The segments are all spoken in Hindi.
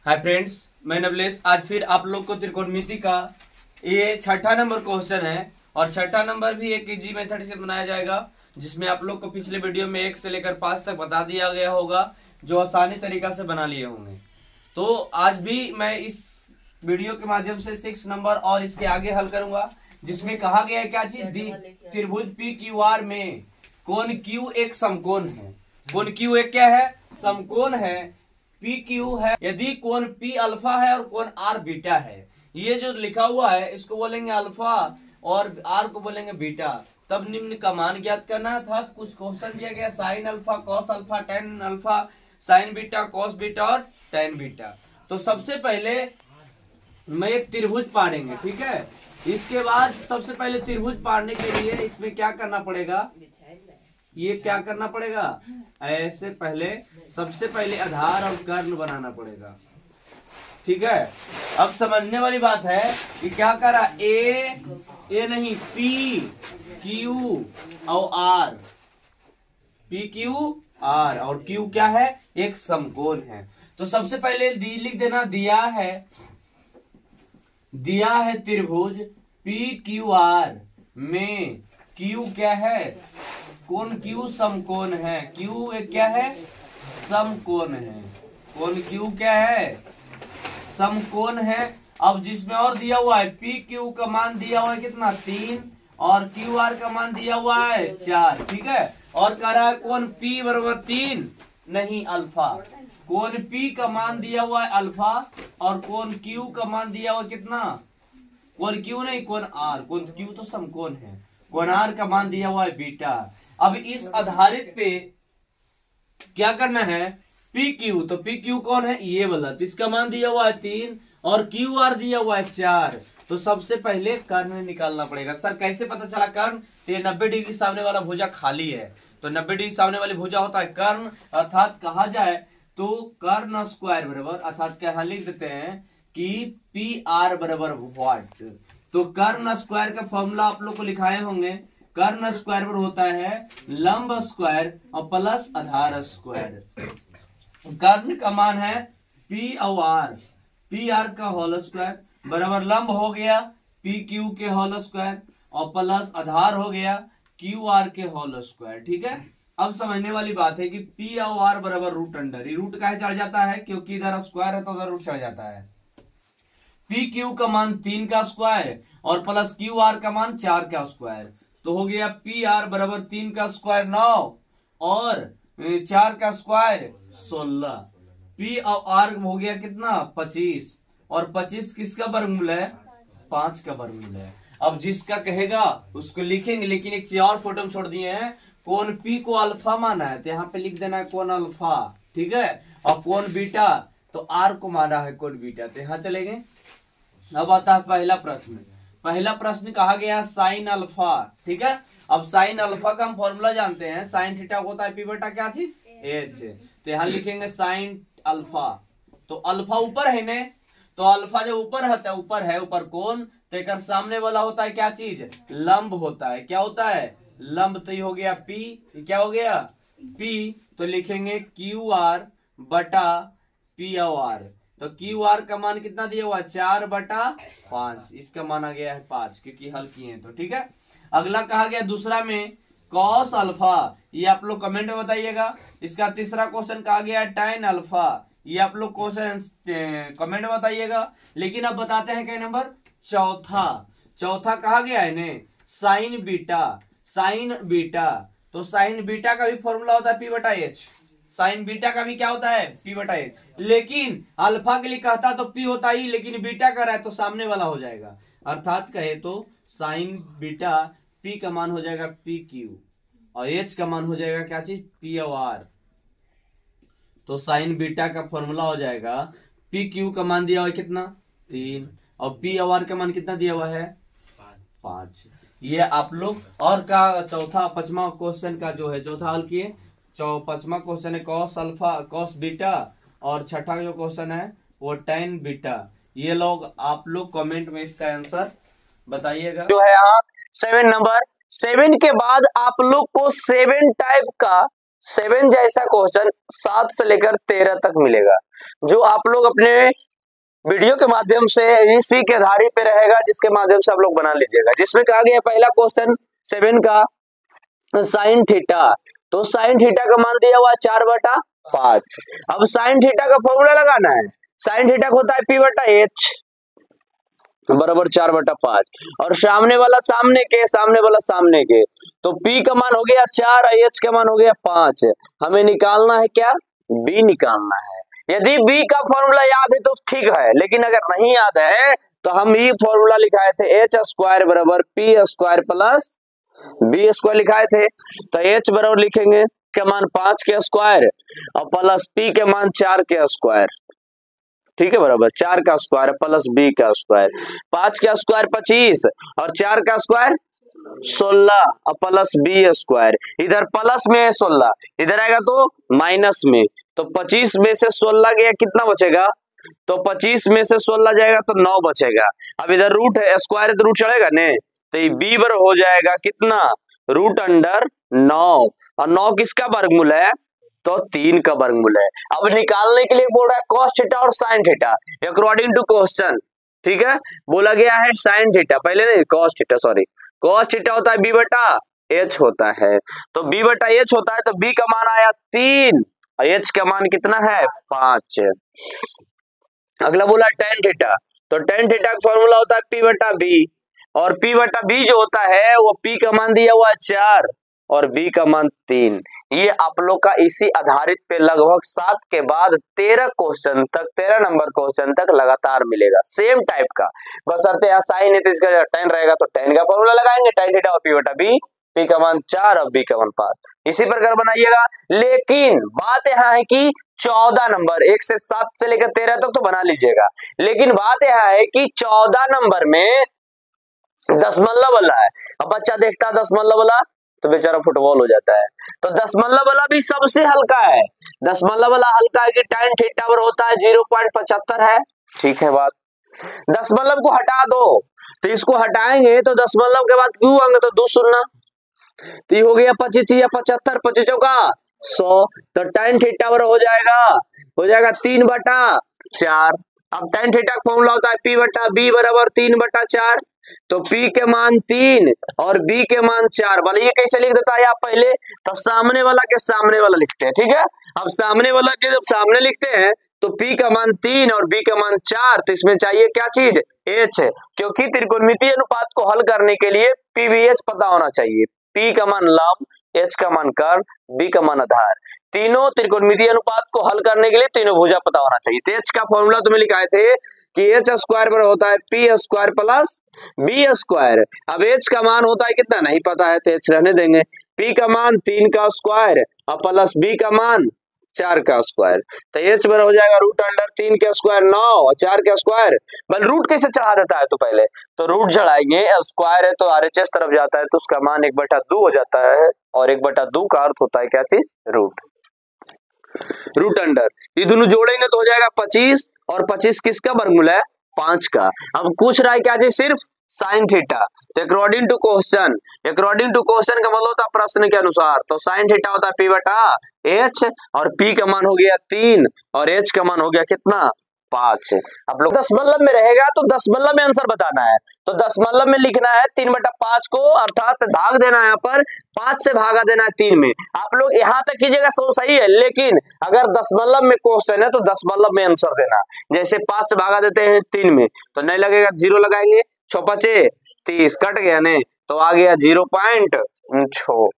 हाय फ्रेंड्स, मैं नवलेश। आज फिर आप लोग को त्रिकोणमिति का ये छठा नंबर क्वेश्चन है और छठा नंबर भी एक इजी मेथड से बनाया जाएगा, जिसमें आप लोग को पिछले वीडियो में 1 से लेकर 5 तक बता दिया गया होगा, जो आसानी तरीका से बना लिए होंगे। तो आज भी मैं इस वीडियो के माध्यम से 6 नंबर और इसके आगे हल करूंगा, जिसमें कहा गया है क्या चीज, त्रिभुज पी क्यू आर में कोण क्यू एक समकोण है। कोण क्यू एक क्या है? समकोण है। पी क्यू है यदि कोण पी अल्फा है और कोण आर बीटा है। ये जो लिखा हुआ है इसको बोलेंगे अल्फा और आर को बोलेंगे बीटा। तब निम्न का मान ज्ञात करना था। कुछ क्वेश्चन दिया गया, sine alpha, cos alpha, tan alpha, sign beta, cos beta और टेन बीटा। तो सबसे पहले मैं एक त्रिभुज पाड़ेंगे, ठीक है। इसके बाद सबसे पहले त्रिभुज पाड़ने के लिए इसमें क्या करना पड़ेगा, ये क्या करना पड़ेगा, ऐसे पहले सबसे पहले आधार और कर्ण बनाना पड़ेगा, ठीक है। अब समझने वाली बात है कि क्या करा, ए नहीं, पी क्यू और आर, पी क्यू आर और क्यू क्या है, एक समकोण है। तो सबसे पहले लिख देना, दिया है त्रिभुज पी क्यू आर में क्यू क्या है, कोण क्यू समकोण है। क्यू एक क्या है, समकोण है। कोण क्यू क्या है, समकोण है। अब जिसमें और दिया हुआ है, पी क्यू का मान दिया हुआ है कितना, 3 और क्यू आर का मान दिया हुआ है 4, ठीक है। और कह रहा है कोण पी बराबर 3 नहीं अल्फा। कोण पी का मान दिया हुआ है अल्फा और कोण क्यू का मान दिया हुआ कितना, कोण क्यू नहीं, कोण आर। कोण क्यू तो समकोण है, कोण आर का मान दिया हुआ है बीटा। अब इस आधारित पे क्या करना है, पी क्यू, तो पी क्यू कौन है, ये वाला, तो इसका मान दिया हुआ है 3 और क्यू आर दिया हुआ है 4। तो सबसे पहले कर्ण निकालना पड़ेगा। सर कैसे पता चला कर्ण, तो ये 90 डिग्री सामने वाला भुजा खाली है, तो 90 डिग्री सामने वाली भुजा होता है कर्ण। अर्थात कहा जाए तो कर्ण स्क्वायर बराबर, अर्थात क्या यहाँ लिख देते हैं कि पी आर बराबर व्हाट। तो कर्ण स्क्वायर का फॉर्मूला आप लोग को लिखाए होंगे। कर्ण स्क्वायर पर होता है लंब स्क्वायर और प्लस आधार स्क्वायर। कर्ण का मान है पी और आर, पी आर का होल स्क्वायर बराबर लंब हो गया पी क्यू के होल स्क्वायर और प्लस आधार हो गया क्यू आर के होल स्क्वायर, ठीक है। अब समझने वाली बात है कि पी और आर बराबर रूट अंडर, रूट काहे चढ़ जाता है, क्योंकि इधर स्क्वायर है तो उधर रूट चढ़ जाता है। पी क्यू का मान 3 का स्क्वायर और प्लस क्यू आर का मान 4 का स्क्वायर, तो हो गया पी आर बराबर 3 का स्क्वायर 9 और 4 का स्क्वायर 16। पी और आर हो गया कितना, 25 और 25 किसका वर्गमूल है, 5 का वर्गमूल है। अब जिसका कहेगा उसको लिखेंगे, लेकिन एक चीज और फोटो में छोड़ दिए हैं, कोण पी को अल्फा माना है तो यहाँ पे लिख देना है कोण अल्फा, ठीक है। और कोण बीटा तो आर को माना है कोण बीटा, तो यहाँ चलेंगे। अब आता है पहला प्रश्न। पहला प्रश्न कहा गया साइन अल्फा, ठीक है। अब साइन अल्फा का हम फॉर्मूला जानते हैं, साइन थीटा होता है पी बटा क्या चीज, एच। तो यहाँ लिखेंगे साइन अल्फा, तो अल्फा ऊपर है ने, तो अल्फा जो ऊपर है, ऊपर कोण, तो एक सामने वाला होता है क्या चीज, लंब होता है। क्या होता है, लंब। तो ये हो गया पी, क्या हो गया पी, तो लिखेंगे क्यू आर बटा पी आर। तो क्यू आर का मान कितना दिया हुआ है, 4 बटा 5, इसका मान आ गया है 5, क्योंकि हल किए हैं तो, ठीक है। अगला कहा गया दूसरा में कॉस अल्फा, ये आप लोग कमेंट में बताइएगा। इसका तीसरा क्वेश्चन कहा गया है tan अल्फा, ये आप लोग क्वेश्चन कमेंट में बताइएगा। लेकिन अब बताते हैं क्या नंबर, चौथा कहा गया है ने साइन बीटा। तो साइन बीटा का भी फॉर्मूला होता है पी बटा एच, साइन बीटा का भी क्या होता है, पी बटा एच। लेकिन अल्फा के लिए कहता तो पी होता ही, लेकिन बीटा कर रहा है तो सामने वाला हो जाएगा। अर्थात कहे तो साइन बीटा पी का मान हो जाएगा पी क्यू और एच का मान हो जाएगा क्या चीज, पी और आर। तो साइन बीटा का फॉर्मूला हो जाएगा, पी क्यू का मान दिया हुआ है कितना, 3 और पी और आर का मान कितना दिया हुआ है, 5। ये आप लोग और का चौथा पांचवा क्वेश्चन का जो है चौथा हल किए। पांचवा क्वेश्चन है कॉस अल्फा कॉस बीटा और छठा जो क्वेश्चन है वो tan बीटा। ये लोग आप लोग कमेंट में इसका आंसर बताइएगा। जो है यहाँ 7 नंबर 7 के बाद आप लोग को 7 टाइप का 7 जैसा क्वेश्चन 7 से लेकर 13 तक मिलेगा, जो आप लोग अपने वीडियो के माध्यम से इसी के आधारित पे रहेगा, जिसके माध्यम से आप लोग बना लीजिएगा। जिसमें कहा गया पहला क्वेश्चन 7 का साइन थीटा, तो साइन थीटा का मान दिया हुआ 4/5। अब साइन थीटा का फॉर्मूला लगाना है। साइन थीटा का होता है P/H बराबर 4/5, और सामने वाला सामने के, सामने वाला सामने के, तो P का मान हो गया 4, H का मान हो गया 5। हमें निकालना है क्या? B निकालना है। यदि B का फॉर्मूला याद है तो ठीक है, लेकिन अगर नहीं याद है तो हम ये फॉर्मूला लिखाए थे H² बराबर P² प्लस B² लिखाए थे। तो H बराबर लिखेंगे के मान 5 के स्क्वायर और प्लस P के मान 4 के स्क्वायर, ठीक है, बराबर 4 का स्क्वायर प्लस B का स्क्वायर। 5 का स्क्वायर 25 और 4 का स्क्वायर 16 और प्लस B²। इधर प्लस में है 16, इधर आएगा तो माइनस में, तो 25 में से 16 गया, कितना बचेगा? तो 25 में से 16 जाएगा तो 9 बचेगा। अब इधर रूट है, स्क्वायर है तो रूट चढ़ेगा ने, तो ये B बराबर हो जाएगा कितना? √9, और 9 किसका वर्गमूल है? तो 3 का वर्गमूल है। अब निकालने के लिए बोल रहा है cos थीटा और sin theta according to question, ठीक है। बोला गया है sin थीटा, पहले नहीं cos theta, sorry cos theta होता है B/H होता है, तो B/H होता है, तो B का मान आया 3 और H का मान कितना है? 5। अगला बोला tan थीटा, तो tan थीटा का फॉर्मूला होता है P/B, और P/B जो होता है वो P का मान दिया हुआ 4 और B का मान 3। ये आप लोग का इसी आधारित पे लगभग 7 के बाद 13 क्वेश्चन तक, 13 नंबर क्वेश्चन तक लगातार मिलेगा सेम टाइप का। बशर्ते साइन है तो इसका tan रहेगा तो tan का फॉर्मूला लगाएंगे, tan थीटा और P/B, P का मान 4 और B का मान 5, इसी प्रकार बनाइएगा। लेकिन बात यहाँ है कि 14 नंबर, 1 से 7 से लेकर 13 तक तो बना लीजिएगा, लेकिन बात यहाँ है कि 14 नंबर में दशमलव वाला है। अब बच्चा देखता है दशमलव वाला तो बेचारा फुटबॉल हो जाता है, तो दशमलव वाला भी सबसे हल्का है। दशमलव वाला हल्का है कि tan थीटा पर होता है 0.75 है, ठीक है बात। दशमलव को हटा दो, तो इसको हटाएंगे तो दशमलव के बाद क्यों आएंगे तो 2 शून्य, तो ये हो गया 25 या 75, 25 चौका 100, तो tan थीटा पर हो जाएगा 3/4। अब tan थीटा का फॉर्मूला होता है P/B बराबर 3/4, तो P के मान 3 और B के मान 4। भले ये कैसे लिख देता है आप पहले, तो सामने वाला के सामने वाला लिखते हैं, ठीक है। अब सामने वाला के जब सामने लिखते हैं तो P का मान 3 और B का मान 4, तो इसमें चाहिए क्या चीज? H, क्योंकि त्रिकोणमितीय अनुपात को हल करने के लिए PVH पता होना चाहिए। P का मान लंब, H का मान कर्ण, B का मान आधार, तीनों त्रिकोणमितीय अनुपात को हल करने के लिए तीनों भुजा पता होना चाहिए। तो H का फॉर्मूला तुम्हें लिखाए थे कि H² पर होता है P² प्लस B²। अब H का मान होता है कितना नहीं पता है तो H रहने देंगे। P का मान 3 का स्क्वायर और प्लस B का मान 4 का स्क्वायर, तो H बराबर हो जाएगा √3 का स्क्वायर 9 और 4 का स्क्वायर। बल रूट कैसे चढ़ा देता है, तो पहले तो रूट चढ़ाएंगे, स्क्वायर है तो RHS तरफ जाता है तो उसका मान 1/2 हो जाता है, और 1/2 का अर्थ होता है क्या चीज? रूट। ये दोनों जोड़ेंगे तो हो जाएगा 25, और 25 किसका वर्गमूल है? 5 का। अब पूछ रहा है क्या चीज? सिर्फ साइन थीटा। तो अकॉर्डिंग टू क्वेश्चन का मतलब होता है प्रश्न के अनुसार, तो साइन थीटा होता है P/H, और P का मान हो गया 3 और H का मान हो गया कितना? 5। आप लोग दशमलव में रहेगा तो दशमलव में आंसर बताना है, तो दशमलव में लिखना है 3/5 को, अर्थात भाग देना है यहाँ पर, 5 से भागा देना है 3 में। आप लोग यहाँ तक कीजिएगा सब सही है, लेकिन अगर दशमलव में क्वेश्चन है तो दशमलव में आंसर देना। जैसे 5 से भागा देते हैं 3 में तो नहीं लगेगा, 0 लगाएंगे, 6×5 30, कट गया ने, तो आ गया 0.6।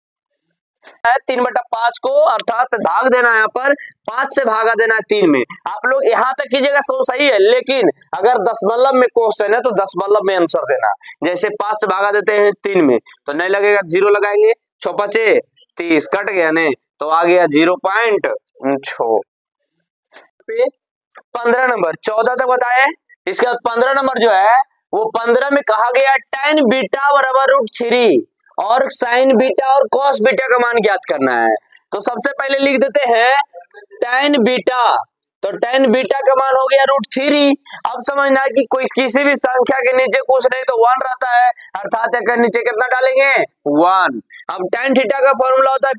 3/5 को, अर्थात भाग देना है यहाँ पर, 5 से भागा देना है 3 में। आप लोग यहाँ तक कीजिएगा सब सही है, लेकिन अगर दशमलव में क्वेश्चन है तो दशमलव में आंसर देना। जैसे 5 से भागा देते हैं 3 में तो नहीं लगेगा, 0 लगाएंगे, 6×5 30, कट गया ने, तो आ गया 0.6। 15 नंबर 14 तक बताए, इसके बाद 15 नंबर जो है वो 15 में कहा गया tan बीटा बराबर √3 और sin बीटा और cos बीटा का मान ज्ञात करना है। तो सबसे पहले लिख देते हैं tan बीटा, तो tan बीटा का मान हो गया √3। अब समझना है कि कोई किसी भी संख्या के नीचे कुछ नहीं तो 1 रहता है, अर्थात नीचे कितना डालेंगे? 1। अब tan थीटा का फॉर्मूला होता है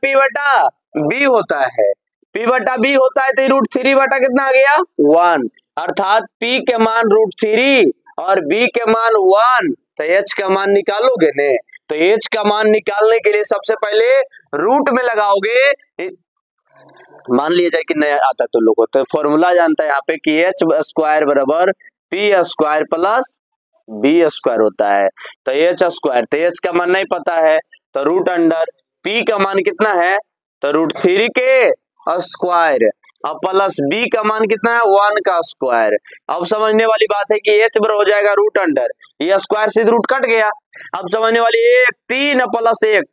बी होता है, पी बटा बी होता है, तो रूट थ्री बटा कितना आ गया 1, अर्थात पी के मान रूट थ्री और बी के मान 1, तो एच का मान निकालोगे ने, तो एच का मान निकालने के लिए सबसे पहले रूट में लगाओगे, मान लिया जाए कि नया आता तो लोगों तो फॉर्मूला जानता है यहाँ पे कि एच स्क्वायर बराबर P square plus B square होता है, तो एच स्क्वायर, तो एच का मान नहीं पता है तो रूट अंडर पी का मान कितना है, तो रूट थ्री के स्क्वायर अब प्लस बी का मान कितना है 1 का स्क्वायर। अब समझने वाली बात है कि एच बराबर हो जाएगा रूट अंडर, ये स्क्वायर से रूट कट गया। अब समझने वाली 1 3 प्लस 1,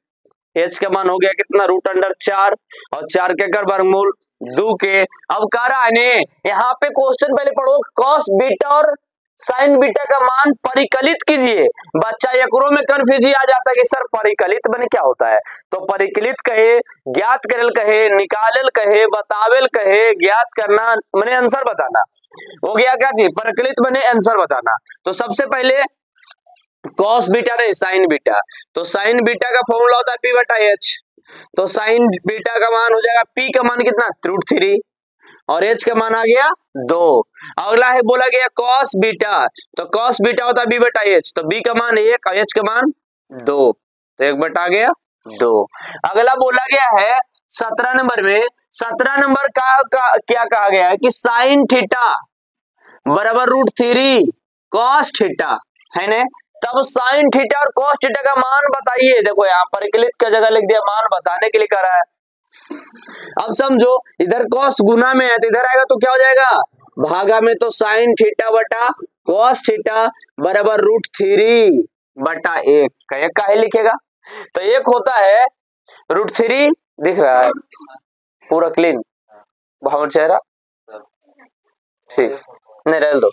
एच का मान हो गया कितना रूट अंडर 4 और 4 के कर वर्गमूल 2 के। अब कह रहा है ने यहाँ पे क्वेश्चन पहले पढ़ो, कॉस बीटा और साइन बीटा का मान परिकलित कीजिए। बच्चा एकरो में कंफ्यूज आ जाता है कि सर परिकलित बने क्या होता है, तो परिकलित कहे, ज्ञात करेल कहे, निकालेल कहे, बतावेल कहे, ज्ञात करना माने आंसर बताना हो गया क्या चीज, परिकलित बने आंसर बताना। तो सबसे पहले कॉस बीटा नहीं साइन बीटा, तो साइन बीटा का फॉर्मूला होता है पी बटा एच, तो साइन बीटा का मान हो जाएगा पी का मान कितना रूट थ्री और एच का मान आ गया 2। अगला है बोला गया कॉस बीटा, तो कॉस बीटा होता है बी बटा एच, तो बी का मान 1 और एच का मान 2, तो 1 बटा आ गया 2। अगला बोला गया है 17 नंबर में, 17 नंबर का क्या कहा गया है कि साइन थीटा बराबर रूट थ्री कॉस थीटा है ना, तब साइन थीटा और कॉस थीटा का मान बताइए। देखो यहाँ परिकलित का जगह लिख दिया, मान बताने के लिए कह रहा है। अब समझो इधर कॉस गुना में है तो इधर आएगा तो क्या हो जाएगा भागा में, तो साइन थीटा बटा कॉस थीटा बराबर रूट थ्री बटा 1 का 1 काहे लिखेगा, तो 1 होता है रूट थ्री, दिख रहा है पूरा क्लीन भावर चेहरा, ठीक नहीं रहने दो,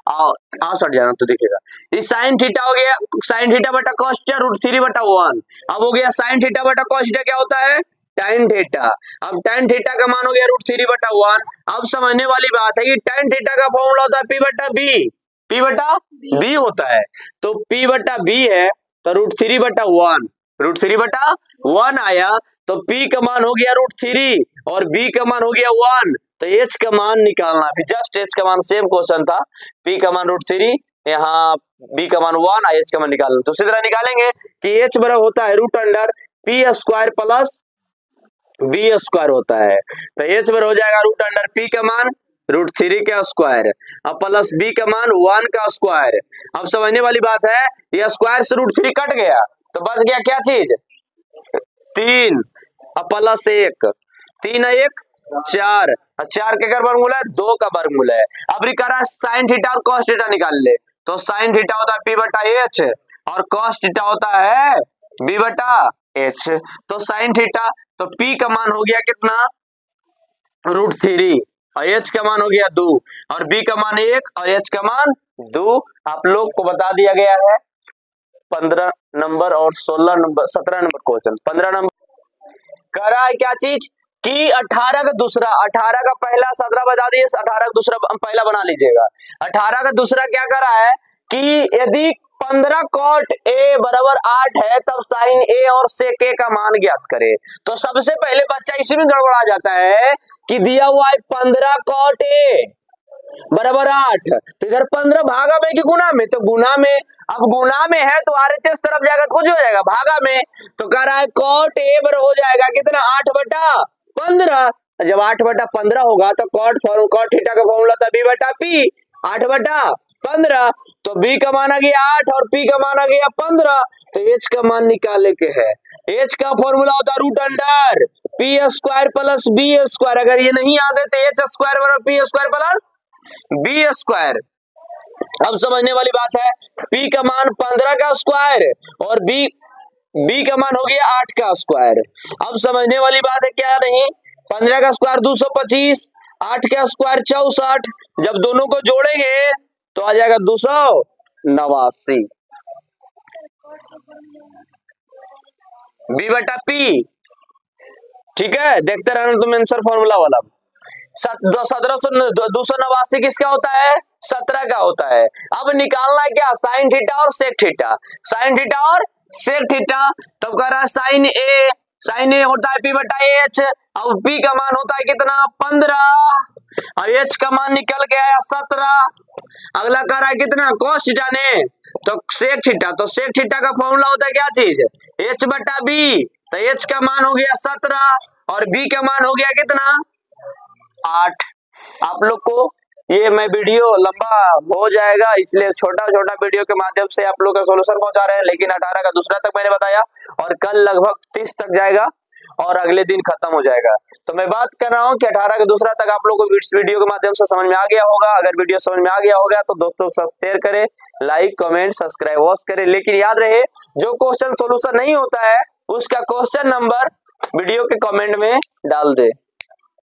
आओ सट जाना तो दिखेगा। ये साइन थीटा हो गया, साइन थीटा बटा कॉस थीटा रूट थ्री बटा 1। अब हो गया साइन थीटा बटा कॉस थीटा क्या होता है tan थीटा, अब tan थीटा का मान हो गया रूट थ्री बटा 1। अब समझने वाली बात है कि tan थीटा का फॉर्मूला होता है पी बटा बी, पी बटा बी होता है, तो पी बटा बी है तो रूट थ्री बटा 1, रूट थ्री बटा 1 आया, तो पी का मान हो गया रूट थ्री और बी का मान हो गया 1, तो एच का मान निकालना, फिर जस्ट एच का मान सेम क्वेश्चन था, पी का मान रूट थ्री, यहाँ बी का मान 1 और एच का मान निकालना, तो उसी तरह निकालेंगे कि एच बराबर होता है root under P square plus B square होता है, तो एच बराबर हो जाएगा रूट अंडर पी का मान रूट थ्री का स्क्वायर अब प्लस बी का मान 1 का स्क्वायर। अब समझने वाली बात है ये स्क्वायर से रूट थ्री कट गया तो बच गया क्या चीज 3 अब प्लस 1, 3 1 4, 4 के कर वर्गमूल है 2 का वर्गमूल है। अब रिकरा साइन थीटा और कॉस थीटा निकाल ले, तो साइन थीटा होता है पी बटा एच और कॉस थीटा होता है बी बटा एच, तो साइन थीटा तो पी का मान हो गया कितना रूट थ्री और एच का मान हो गया 2 और बी का मान 1 और एच का मान 2। आप लोग को बता दिया गया है 15 नंबर और 16 नंबर 17 नंबर क्वेश्चन। 15 नंबर कह रहा है क्या चीज कि 18 का दूसरा, 18 का पहला 17 बता दिए, 18 का दूसरा पहला बना लीजिएगा। 18 का दूसरा क्या कर रहा है कि यदि 15 कॉट ए बराबर 8 है तब साइन ए और सेक ए का मान ज्ञात करे। तो सबसे पहले बच्चा इसी में गड़बड़ा जाता है कि दिया हुआ है 15 कॉट ए बराबर 8, तो इधर 15 भागा में कि गुना में, तो गुना में। अब गुना में है तो आरएचएस तरफ जाएगा तो कुछ हो जाएगा भागा में, तो कह रहा है कॉट ए बराबर हो जाएगा कितना 8 बटा 15। जब 8 बटा 15 होगा तो कॉट थीटा का फॉर्मूला था बी बटा पी 8 बटा 15, तो बी का मान आ गया 8 और पी का मान आ गया 15, तो एच का मान निकाले के है। एच का फॉर्मूला होता है root under P square plus B square, अगर ये नहीं याद है तो एच स्क्वायर बराबर P square plus B square. अब समझने वाली बात है पी का मान 15 का स्क्वायर और बी का मान हो गया 8 का स्क्वायर। अब समझने वाली बात है क्या नहीं 15 का स्क्वायर 225, 8 का स्क्वायर 64, जब दोनों को जोड़ेंगे तो आ जाएगा 289 बी बटा पी। ठीक है देखते रहना तुम आंसर फॉर्मूला वाला। 289 किसका होता है 17 का होता है। अब निकालना है क्या साइन थीटा और सेक थीटा, साइन थीटा और सेक थीटा। तब कह रहा है साइन ए साइन ए होता है P बटा H, अब P का मान होता है कितना 15 और H का मान निकल के आया 17। अगला कर रहा है कितना cos थीटा ने, तो sec थीटा, तो sec थीटा का फॉर्मूला होता है क्या चीज H बटा B, तो H का मान हो गया 17 और B का मान हो गया कितना 8। आप लोग को ये मैं वीडियो लंबा हो जाएगा इसलिए छोटा छोटा वीडियो के माध्यम से आप लोग का सॉल्यूशन पहुंचा रहे हैं, लेकिन 18 का दूसरा तक मैंने बताया और कल लगभग 30 तक जाएगा और अगले दिन खत्म हो जाएगा। तो मैं बात कर रहा हूं कि 18 का दूसरा तक आप लोग को इस वीडियो के माध्यम से समझ में आ गया होगा। अगर वीडियो समझ में आ गया होगा तो दोस्तों के साथ शेयर करें, लाइक कमेंट सब्सक्राइब वॉच करें। लेकिन याद रहे जो क्वेश्चन सोल्यूशन नहीं होता है उसका क्वेश्चन नंबर वीडियो के कमेंट में डाल दे।